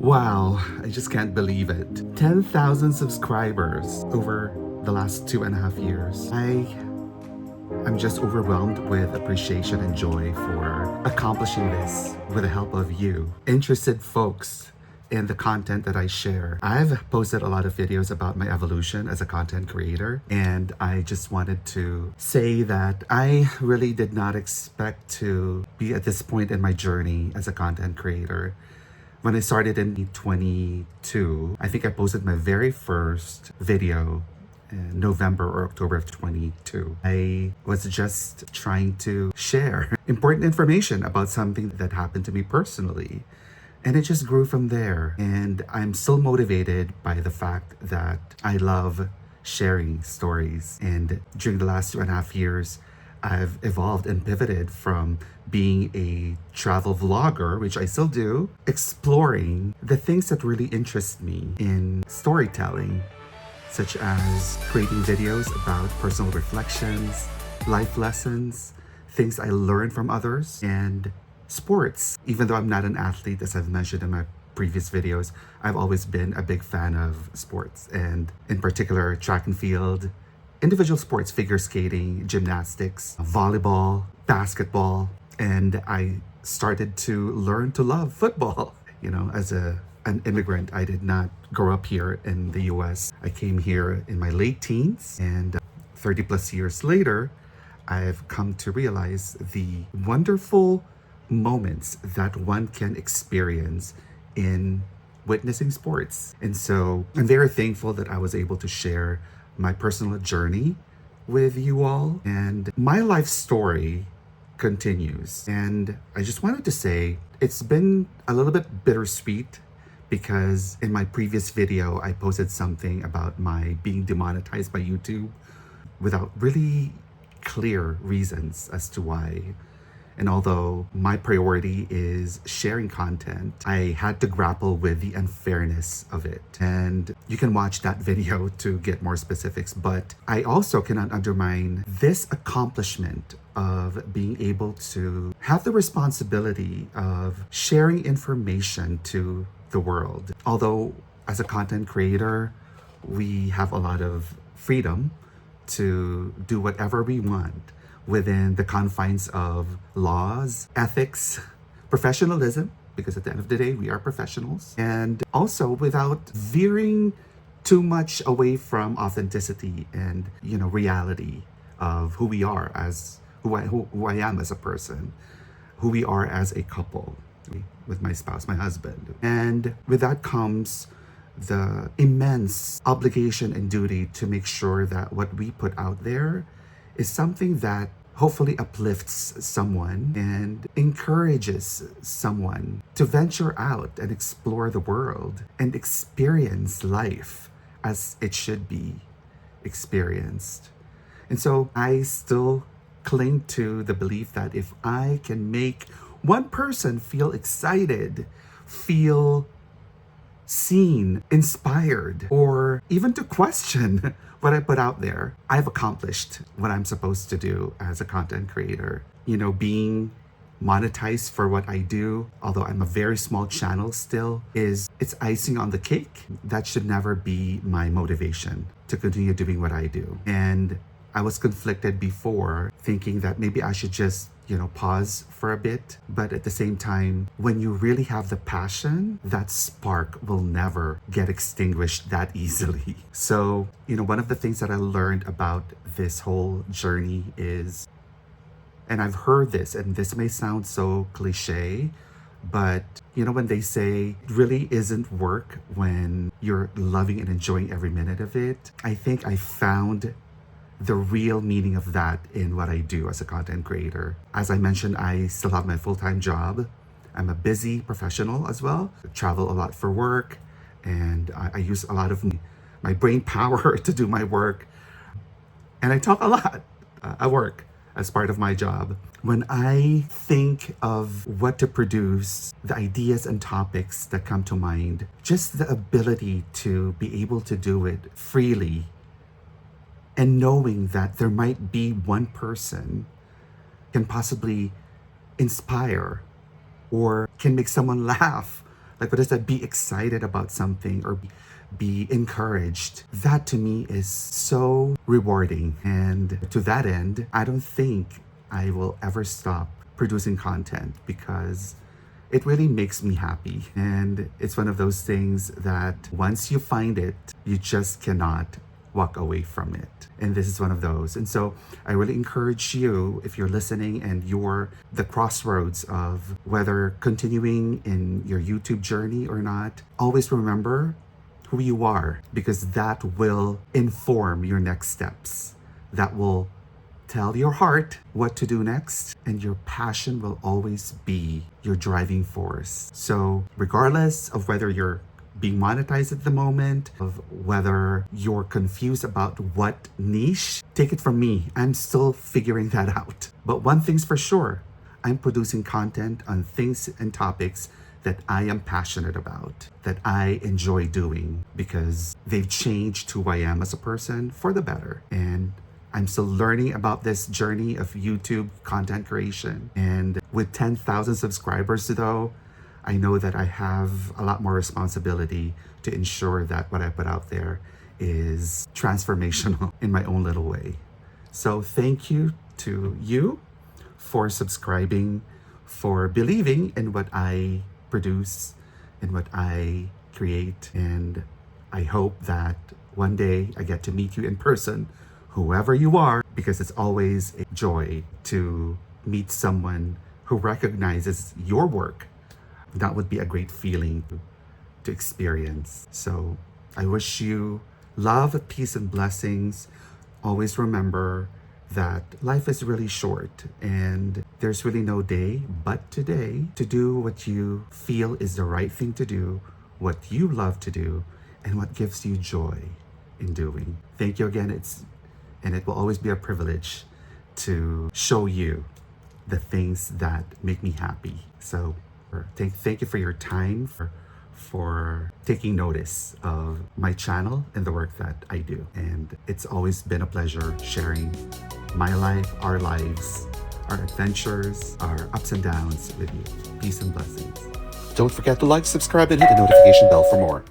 Wow, I just can't believe it. 10,000 subscribers over the last 2.5 years. I'm just overwhelmed with appreciation and joy for accomplishing this with the help of you, interested folks in the content that I share. I've posted a lot of videos about my evolution as a content creator, and I just wanted to say that I really did not expect to be at this point in my journey as a content creator. When I started in 22, I think I posted my very first video in November or October of 22. I was just trying to share important information about something that happened to me personally. And it just grew from there. And I'm still motivated by the fact that I love sharing stories. And during the last 2.5 years, I've evolved and pivoted from being a travel vlogger, which I still do, exploring the things that really interest me in storytelling, such as creating videos about personal reflections, life lessons, things I learned from others, and sports. Even though I'm not an athlete, as I've mentioned in my previous videos, I've always been a big fan of sports, and in particular, track and field, individual sports, figure skating, gymnastics, volleyball, basketball, and I started to learn to love football. You know, as an immigrant, I did not grow up here in the US. I came here in my late teens, and 30 plus years later, I've come to realize the wonderful moments that one can experience in witnessing sports. And so I'm very thankful that I was able to share my personal journey with you all, and my life story continues. And I just wanted to say it's been a little bit bittersweet because in my previous video I posted something about my being demonetized by YouTube without really clear reasons as to why. And although my priority is sharing content, I had to grapple with the unfairness of it. And you can watch that video to get more specifics, but I also cannot undermine this accomplishment of being able to have the responsibility of sharing information to the world. Although as a content creator, we have a lot of freedom to do whatever we want within the confines of laws, ethics, professionalism, because at the end of the day, we are professionals, and also without veering too much away from authenticity and, reality of who we are as, who I am as a person, who we are as a couple with my spouse, my husband. And with that comes the immense obligation and duty to make sure that what we put out there is something that hopefully uplifts someone and encourages someone to venture out and explore the world and experience life as it should be experienced. And so I still cling to the belief that if I can make one person feel excited, feel seen, inspired, or even to question what I put out there, I've accomplished what I'm supposed to do as a content creator. Being monetized for what I do, although I'm a very small channel still, it's icing on the cake. That should never be my motivation to continue doing what I do. And I was conflicted before, thinking that maybe I should just pause for a bit. But at the same time, when you really have the passion, that spark will never get extinguished that easily. So, one of the things that I learned about this whole journey is, and I've heard this, and this may sound so cliche, but when they say it really isn't work when you're loving and enjoying every minute of it, I think I found the real meaning of that in what I do as a content creator. As I mentioned, I still have my full-time job. I'm a busy professional as well. I travel a lot for work, and I use a lot of my brain power to do my work. And I talk a lot at work as part of my job. When I think of what to produce, the ideas and topics that come to mind, just the ability to be able to do it freely, and knowing that there might be one person can possibly inspire or can make someone laugh like what I said, be excited about something or be encouraged. That to me is so rewarding. And to that end, I don't think I will ever stop producing content because it really makes me happy. And it's one of those things that once you find it, you just cannot walk away from it. And this is one of those. And so I really encourage you, if you're listening and you're the crossroads of whether continuing in your YouTube journey or not, always remember who you are, because that will inform your next steps. That will tell your heart what to do next, and your passion will always be your driving force. So regardless of whether you're being monetized at the moment, of whether you're confused about what niche, take it from me, I'm still figuring that out. But one thing's for sure, I'm producing content on things and topics that I am passionate about, that I enjoy doing, because they've changed who I am as a person for the better. And I'm still learning about this journey of YouTube content creation. And with 10,000 subscribers though, I know that I have a lot more responsibility to ensure that what I put out there is transformational in my own little way. So thank you to you for subscribing, for believing in what I produce and what I create. And I hope that one day I get to meet you in person, whoever you are, because it's always a joy to meet someone who recognizes your work. That would be a great feeling to experience. So I wish you love, peace, and blessings. Always remember that life is really short and there's really no day but today to do what you feel is the right thing to do, what you love to do, and what gives you joy in doing. Thank you again. It will always be a privilege to show you the things that make me happy. So thank you for your time, for taking notice of my channel and the work that I do. And it's always been a pleasure sharing my life, our lives, our adventures, our ups and downs with you. Peace and blessings. Don't forget to like, subscribe, and hit the notification bell for more.